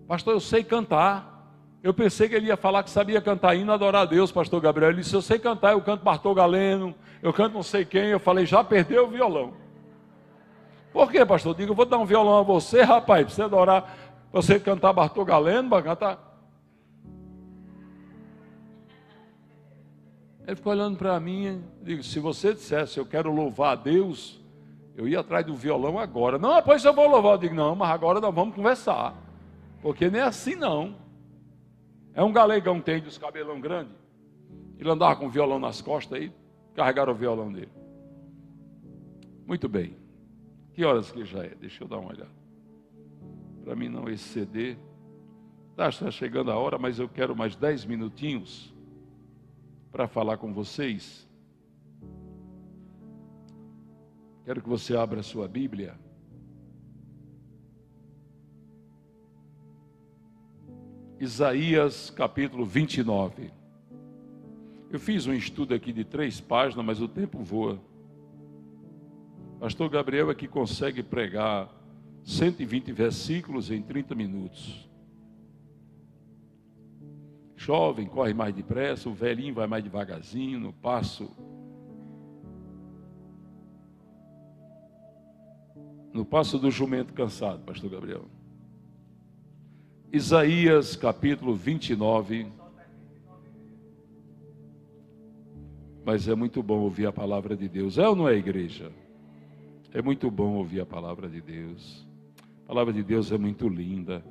A: Pastor, eu sei cantar. Eu pensei que ele ia falar que sabia cantar hino, adorar a Deus, pastor Gabriel. Ele disse: eu sei cantar, eu canto Bartol Galeno, eu canto não sei quem. Eu falei: já perdeu o violão. Por quê, pastor? Eu digo: eu vou dar um violão a você, rapaz, para você adorar, para você cantar Bartol Galeno, para cantar. Ele ficou olhando para mim, eu digo: se você dissesse eu quero louvar a Deus, eu ia atrás do violão agora. Não, pois eu vou louvar. Eu digo: não, mas agora nós vamos conversar, porque nem é assim não. É um galegão que tem dos cabelão grandes. Ele andava com o violão nas costas aí, carregaram o violão dele. Muito bem. Que horas que já é? Deixa eu dar uma olhada. Para mim não exceder. Está chegando a hora, mas eu quero mais 10 minutinhos para falar com vocês. Quero que você abra a sua Bíblia. Isaías capítulo 29. Eu fiz um estudo aqui de 3 páginas, mas o tempo voa. Pastor Gabriel é que consegue pregar 120 versículos em 30 minutos. Jovem corre mais depressa, o velhinho vai mais devagarzinho, no passo do jumento cansado, pastor Gabriel. Isaías capítulo 29. Mas é muito bom ouvir a palavra de Deus. É ou não é, igreja? É muito bom ouvir a palavra de Deus. A palavra de Deus é muito linda.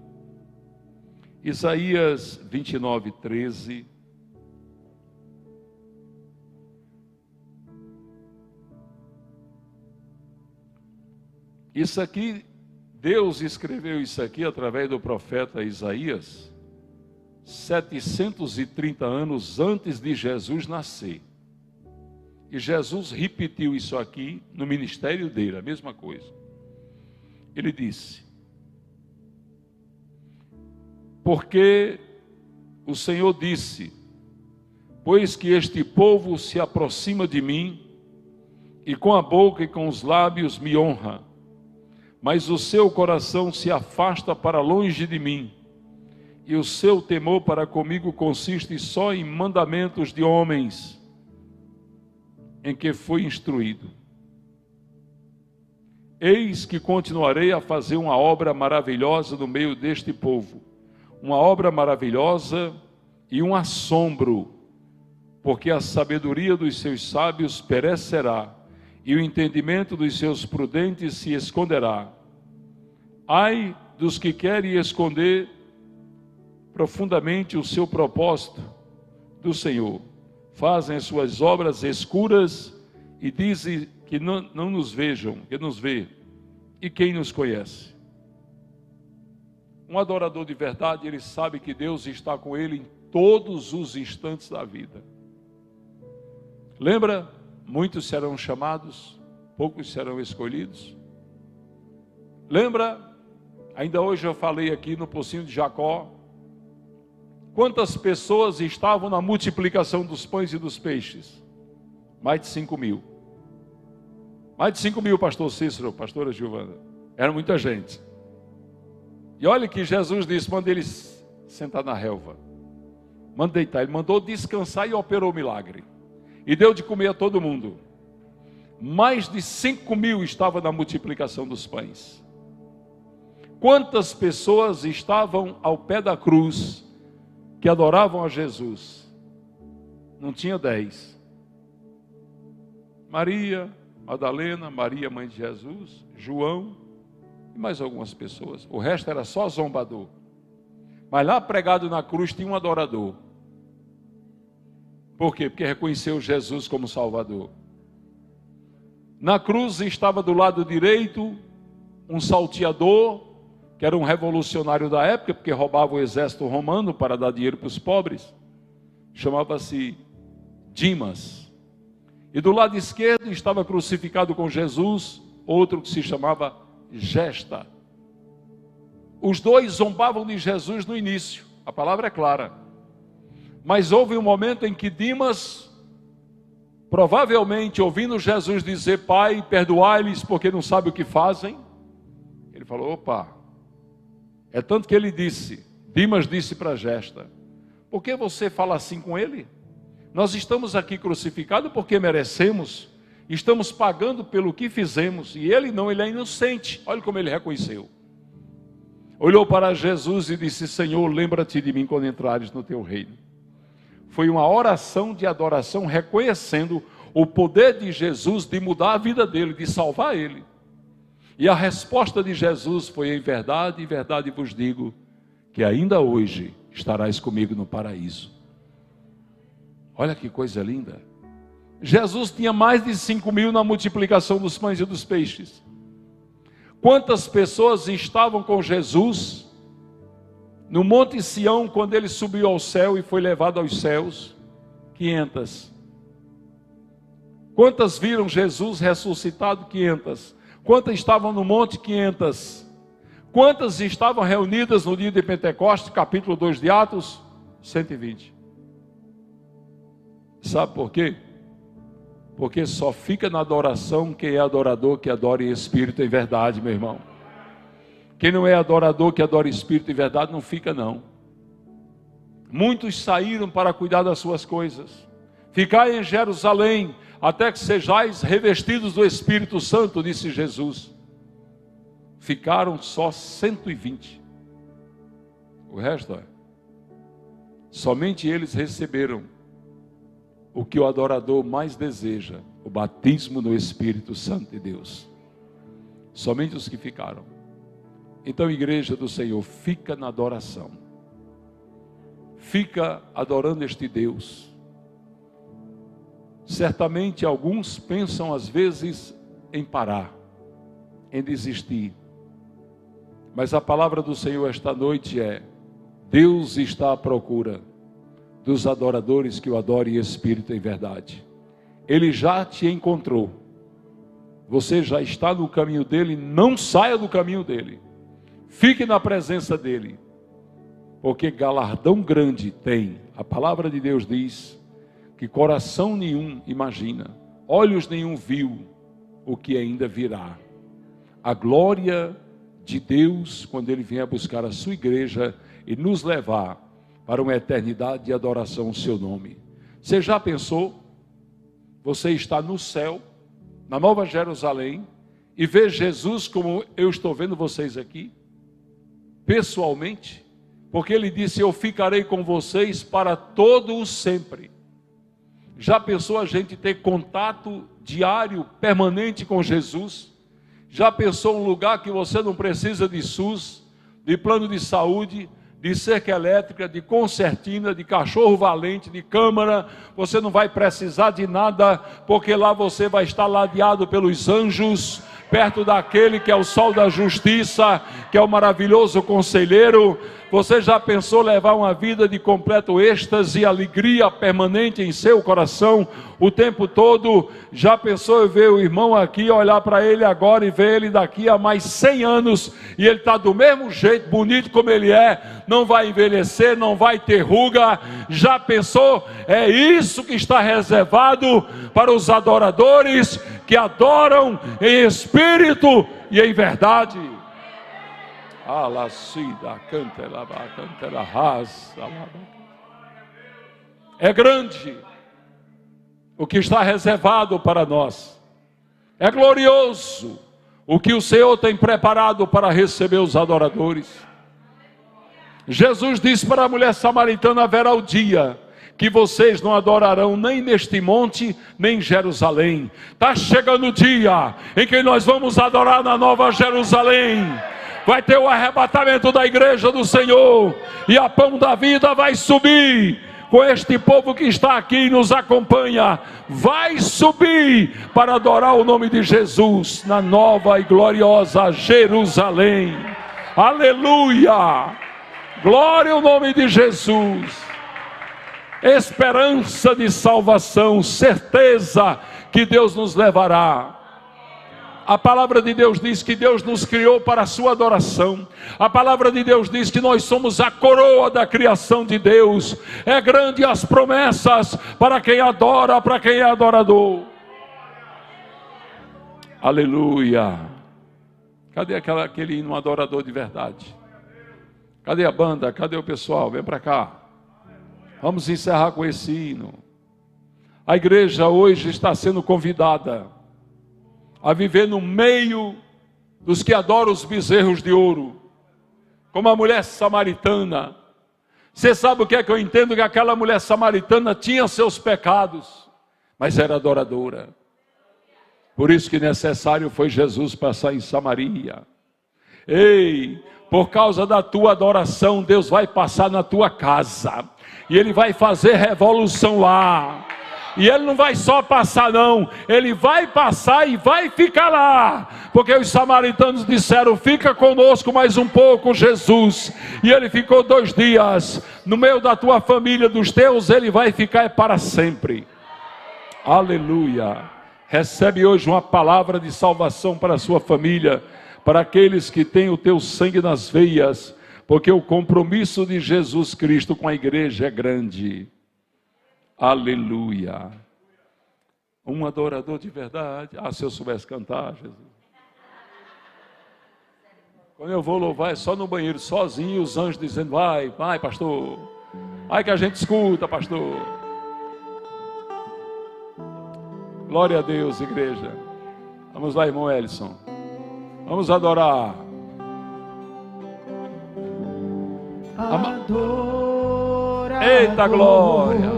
A: Isaías 29, 13. Isso aqui, Deus escreveu isso aqui através do profeta Isaías, 730 anos antes de Jesus nascer. E Jesus repetiu isso aqui no ministério dele, a mesma coisa. Ele disse: porque o Senhor disse, pois que este povo se aproxima de mim, e com a boca e com os lábios me honra, mas o seu coração se afasta para longe de mim, e o seu temor para comigo consiste só em mandamentos de homens, em que foi instruído. Eis que continuarei a fazer uma obra maravilhosa no meio deste povo, uma obra maravilhosa e um assombro, porque a sabedoria dos seus sábios perecerá, e o entendimento dos seus prudentes se esconderá. Ai dos que querem esconder profundamente o seu propósito do Senhor, fazem as suas obras escuras e dizem que não nos vejam, que nos vê, e quem nos conhece? Um adorador de verdade, ele sabe que Deus está com ele em todos os instantes da vida. Lembra? Muitos serão chamados, poucos serão escolhidos. Lembra? Ainda hoje eu falei aqui no Pocinho de Jacó, quantas pessoas estavam na multiplicação dos pães e dos peixes? Mais de 5.000. Mais de 5.000, pastor Cícero, pastora Giovana. Era muita gente. E olha que Jesus disse: manda eles sentar na relva. Manda deitar. Ele mandou descansar e operou o milagre. E deu de comer a todo mundo. Mais de 5.000 estavam na multiplicação dos pães. Quantas pessoas estavam ao pé da cruz que adoravam a Jesus? Não tinha 10. Maria Madalena, Maria mãe de Jesus, João e mais algumas pessoas. O resto era só zombador. Mas lá pregado na cruz tinha um adorador. Por quê? Porque reconheceu Jesus como Salvador. Na cruz estava do lado direito um salteador, que era um revolucionário da época, porque roubava o exército romano para dar dinheiro para os pobres. Chamava-se Dimas. E do lado esquerdo estava crucificado com Jesus outro que se chamava Gesta. Os dois zombavam de Jesus no início, a palavra é clara. Mas houve um momento em que Dimas, provavelmente ouvindo Jesus dizer: Pai, perdoai-lhes porque não sabem o que fazem, ele falou: opa. É tanto que ele disse, Dimas disse para Gesta: por que você fala assim com ele? Nós estamos aqui crucificados porque merecemos, estamos pagando pelo que fizemos, e ele não, ele é inocente. Olha como ele reconheceu. Olhou para Jesus e disse: Senhor, lembra-te de mim quando entrares no teu reino. Foi uma oração de adoração, reconhecendo o poder de Jesus de mudar a vida dele, de salvar ele. E a resposta de Jesus foi: em verdade vos digo, que ainda hoje estarás comigo no paraíso. Olha que coisa linda. Jesus tinha mais de 5.000 na multiplicação dos pães e dos peixes. Quantas pessoas estavam com Jesus no Monte Sião, quando ele subiu ao céu e foi levado aos céus? 500. Quantas viram Jesus ressuscitado? 500. Quantas estavam no monte? 500. Quantas estavam reunidas no dia de Pentecostes, capítulo 2 de Atos? 120. Sabe por quê? Porque só fica na adoração quem é adorador, que adora em espírito e em verdade, meu irmão. Quem não é adorador, que adora em espírito e verdade, não fica não. Muitos saíram para cuidar das suas coisas. Ficai em Jerusalém, até que sejais revestidos do Espírito Santo, disse Jesus. Ficaram só 120. O resto somente eles receberam o que o adorador mais deseja, o batismo no Espírito Santo de Deus. Somente os que ficaram. Então, igreja do Senhor, fica na adoração. Fica adorando este Deus. Certamente alguns pensam às vezes em parar, em desistir. Mas a palavra do Senhor esta noite é: Deus está à procura dos adoradores que o adorem em espírito e em verdade. Ele já te encontrou. Você já está no caminho dele, não saia do caminho dele. Fique na presença dele. Porque galardão grande tem. A palavra de Deus diz que coração nenhum imagina, olhos nenhum viu o que ainda virá. A glória de Deus, quando ele vier buscar a sua igreja e nos levar para uma eternidade de adoração ao seu nome. Você já pensou? Você está no céu, na Nova Jerusalém, e vê Jesus como eu estou vendo vocês aqui, pessoalmente, porque ele disse: eu ficarei com vocês para todo o sempre. Já pensou a gente ter contato diário, permanente com Jesus? Já pensou um lugar que você não precisa de SUS, de plano de saúde, de cerca elétrica, de concertina, de cachorro valente, de câmara? Você não vai precisar de nada, porque lá você vai estar ladeado pelos anjos, perto daquele que é o sol da justiça, que é o maravilhoso conselheiro. Você já pensou levar uma vida de completo êxtase e alegria permanente em seu coração o tempo todo? Já pensou em ver o irmão aqui, olhar para ele agora e ver ele daqui a mais 100 anos e ele está do mesmo jeito, bonito como ele é, não vai envelhecer, não vai ter ruga? Já pensou? É isso que está reservado para os adoradores que adoram em espírito e em verdade. É grande o que está reservado para nós. É glorioso o que o Senhor tem preparado para receber os adoradores. Jesus disse para a mulher samaritana: haverá o dia que vocês não adorarão nem neste monte, nem em Jerusalém. Está chegando o dia em que nós vamos adorar na Nova Jerusalém. Vai ter o arrebatamento da igreja do Senhor, e a Pão da Vida vai subir com este povo que está aqui e nos acompanha, vai subir para adorar o nome de Jesus na nova e gloriosa Jerusalém. Aleluia! Glória ao nome de Jesus. Esperança de salvação, certeza que Deus nos levará. A palavra de Deus diz que Deus nos criou para a sua adoração. A palavra de Deus diz que nós somos a coroa da criação de Deus. É grande as promessas para quem adora, para quem é adorador. Aleluia. Cadê aquele hino adorador de verdade? Cadê a banda? Cadê o pessoal? Vem para cá. Vamos encerrar com esse hino. A igreja hoje está sendo convidada a viver no meio dos que adoram os bezerros de ouro, como a mulher samaritana. Você sabe o que é que eu entendo? Que aquela mulher samaritana tinha seus pecados, mas era adoradora. Por isso que necessário foi Jesus passar em Samaria. Ei, por causa da tua adoração, Deus vai passar na tua casa, e Ele vai fazer revolução lá. E Ele não vai só passar não, Ele vai passar e vai ficar lá, porque os samaritanos disseram: fica conosco mais um pouco, Jesus. E Ele ficou 2 dias, no meio da tua família, dos teus, Ele vai ficar para sempre. Aleluia. Recebe hoje uma palavra de salvação para a sua família, para aqueles que têm o teu sangue nas veias, porque o compromisso de Jesus Cristo com a igreja é grande. Aleluia. Um adorador de verdade. Ah, se eu soubesse cantar, Jesus. Quando eu vou louvar é só no banheiro, sozinho, os anjos dizendo: vai, vai, pastor. Vai que a gente escuta, pastor. Glória a Deus, igreja. Vamos lá, irmão Elson. Vamos adorar. Eita glória.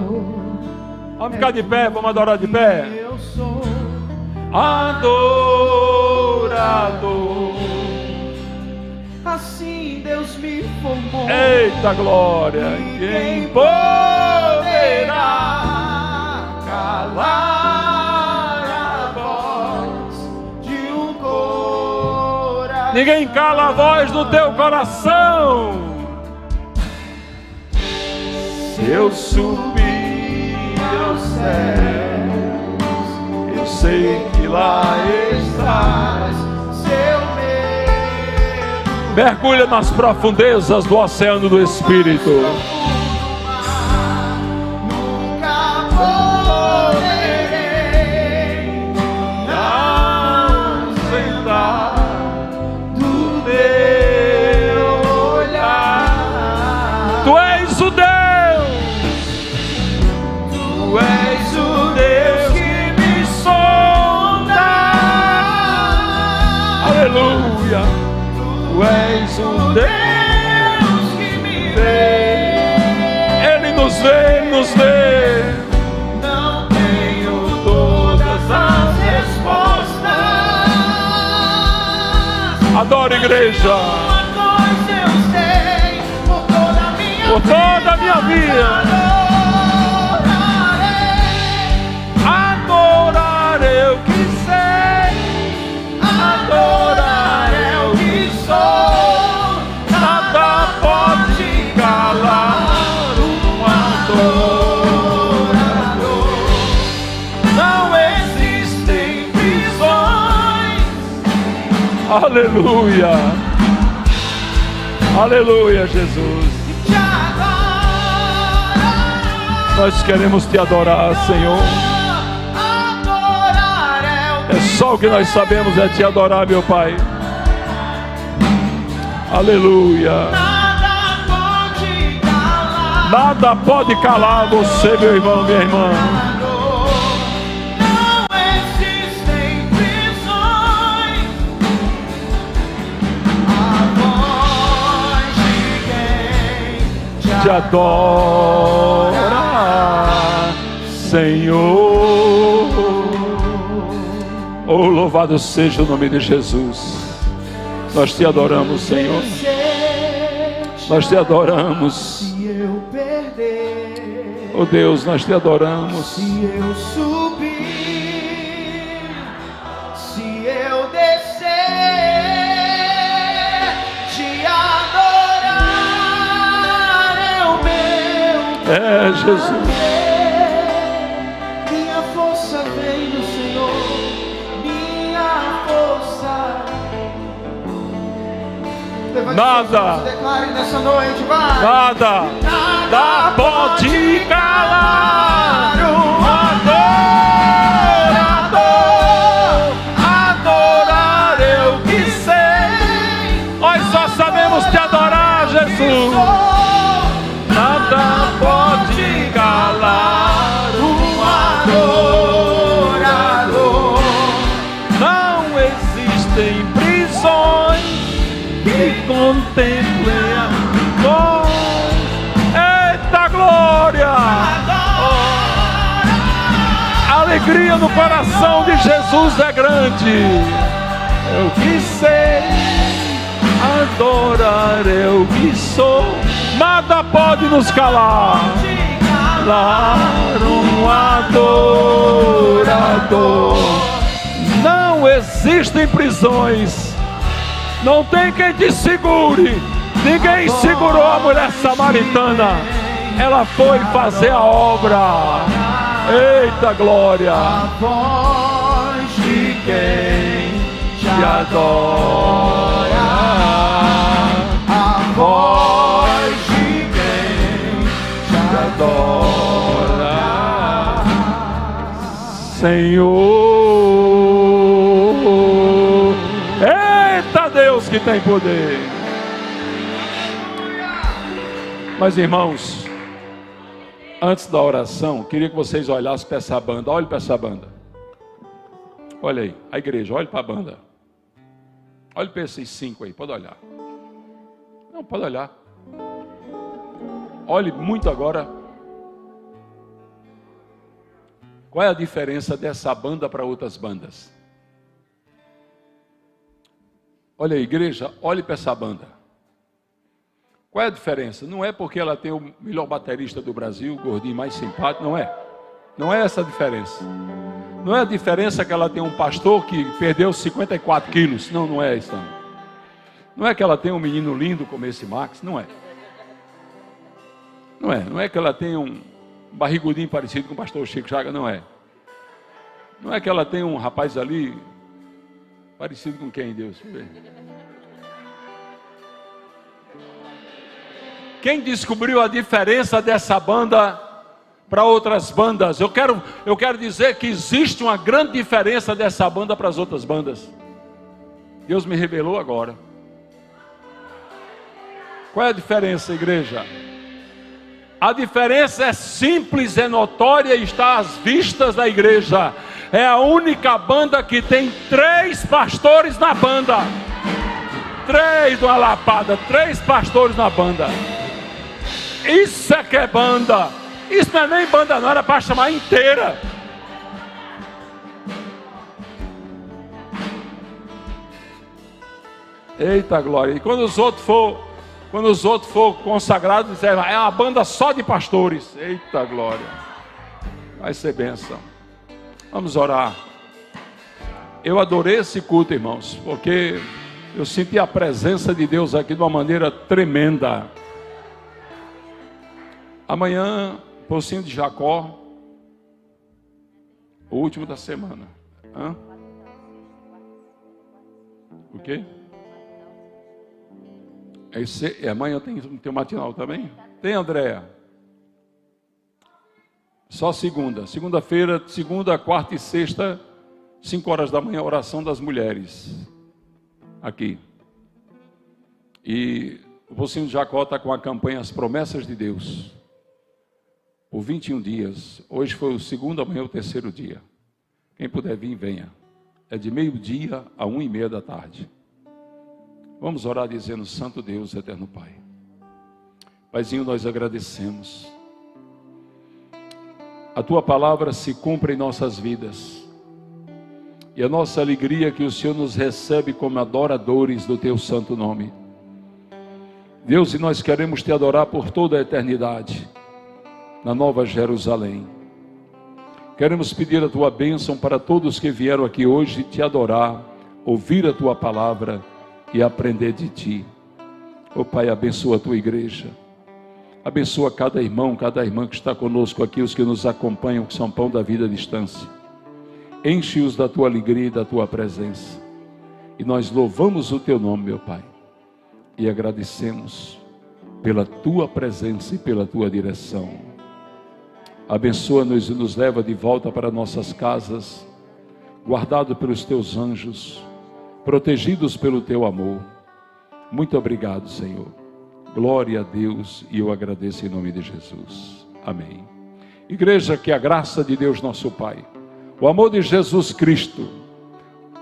A: Vamos ficar de pé, vamos adorar de pé.
B: Eu sou
A: adorador.
B: Assim Deus me formou.
A: Eita glória. Quem poderá
B: calar a voz de um coração?
A: Ninguém cala a voz do teu coração. Se eu subir aos céus, eu sei que lá estás.
B: Seu medo
A: Mergulha nas profundezas do oceano do Espírito.
B: nunca poderei
A: Ausentar
B: do teu olhar.
A: Tu és o Deus.
B: Tu és o Deus que me sonda.
A: Aleluia. Tu és o
B: Deus que me vê.
A: Ele nos vê, nos vê.
B: Não tenho todas as respostas.
A: Adora, igreja.
B: Uma coisa eu sei, por toda a minha
A: vida. Adorar eu que sei, adorar eu que sou. Nada pode calar um adorador. Não existem prisões. Aleluia. Aleluia, Jesus. Nós queremos te adorar, Senhor. É só o que nós sabemos é te adorar, meu Pai. Aleluia. Nada pode calar você, meu irmão, minha irmã.
B: Não existem prisões. A voz de quem
A: Te adora, Senhor. Oh, louvado seja o nome de Jesus. Nós te adoramos, Senhor. Nós te adoramos.
B: Se eu perder
A: Oh Deus, nós te adoramos.
B: Se eu subir, se eu descer, te adorar é o meu.
A: É, Jesus.
B: Minha força vem do Senhor, minha força.
A: Nada.
B: Declare nessa noite, vai.
A: Nada pode calar o adorar eu que sei. Nós só sabemos te adorar, Jesus. Nada pode calar o adorador. Não existem prisões que contemplem a glória. Eita glória! A alegria no coração de Jesus é grande. Eu que sei adorar, eu que sou. Nada pode nos calar. Calar um adorador. Não existem prisões. Não tem quem te segure. Ninguém segurou a mulher samaritana. Ela foi fazer a obra. Eita glória.
B: A voz de quem te adora. A voz de quem te adora.
A: Senhor. Eita Deus que tem poder. Mas irmãos, antes da oração, queria que vocês olhassem para essa banda. Olhe para essa banda. Olha aí, a igreja, olhe para a banda. Olhe para esses 5 aí, pode olhar. Não, pode olhar. Olhe muito agora. Qual é a diferença dessa banda para outras bandas? Olha aí, igreja, olhe para essa banda. Qual é a diferença? Não é porque ela tem o melhor baterista do Brasil, o gordinho mais simpático, não é. Não é essa a diferença. Não é a diferença que ela tem um pastor que perdeu 54 quilos. Não, não é isso. Não é que ela tem um menino lindo como esse Max, não é. Não é que ela tem um barrigudinho parecido com o pastor Chico Chagas, não é. Não é que ela tem um rapaz ali parecido com quem, Deus? Quem descobriu a diferença dessa banda para outras bandas? Eu quero dizer que existe uma grande diferença dessa banda para as outras bandas. Deus me revelou agora. Qual é a diferença, igreja? A diferença é simples, é notória e está às vistas da igreja. É a única banda que tem 3 pastores na banda. 3 de uma lapada, 3 pastores na banda. Isso é que é banda. Isso não é nem banda não, era para chamar inteira. Eita glória. E quando os outros for consagrados, é uma banda só de pastores. Eita glória. Vai ser bênção. Vamos orar. Eu adorei esse culto, irmãos, porque eu senti a presença de Deus aqui de uma maneira tremenda. Amanhã, Pocinho de Jacó, o último da semana. Hã? O quê? Amanhã tem um matinal também? Tem, Andréa? Só segunda. Segunda-feira, segunda, quarta e sexta, 5 horas da manhã, oração das mulheres. Aqui. E o Pocinho de Jacó está com a campanha As Promessas de Deus. Por 21 dias. Hoje foi o segundo, amanhã o terceiro dia. Quem puder vir, venha. É de 12:00 a 1:30 da tarde. Vamos orar dizendo: Santo Deus, eterno Pai. Paizinho, nós agradecemos. A Tua palavra se cumpre em nossas vidas. E a nossa alegria é que o Senhor nos recebe como adoradores do Teu santo nome. Deus, e nós queremos Te adorar por toda a eternidade. na Nova Jerusalém. Queremos pedir a tua bênção para todos que vieram aqui hoje te adorar, ouvir a tua palavra e aprender de ti. Ó Pai, abençoa a tua igreja. Abençoa cada irmão, cada irmã que está conosco aqui, os que nos acompanham, que são pão da vida à distância. Enche-os da tua alegria e da tua presença. E nós louvamos o teu nome, meu Pai. E agradecemos pela tua presença e pela tua direção. Abençoa-nos e nos leva de volta para nossas casas, guardado pelos teus anjos, protegidos pelo teu amor. Muito obrigado, Senhor. Glória a Deus, e eu agradeço em nome de Jesus. Amém. Igreja, que a graça de Deus nosso Pai, o amor de Jesus Cristo,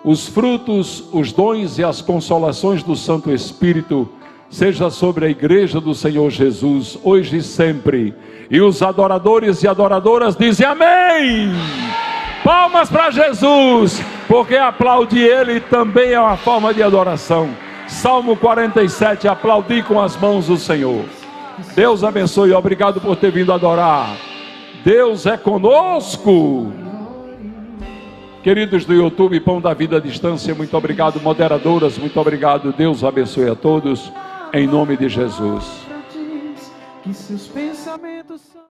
A: os frutos, os dons e as consolações do Santo Espírito seja sobre a igreja do Senhor Jesus, hoje e sempre. E os adoradores e adoradoras dizem amém. Palmas para Jesus, porque aplaudir Ele também é uma forma de adoração. Salmo 47, aplaudir com as mãos o Senhor. Deus abençoe, obrigado por ter vindo adorar. Deus é conosco. Queridos do YouTube, Pão da Vida à Distância, muito obrigado. Moderadoras, muito obrigado. Deus abençoe a todos, em nome de Jesus.
B: Que seus pensamentos são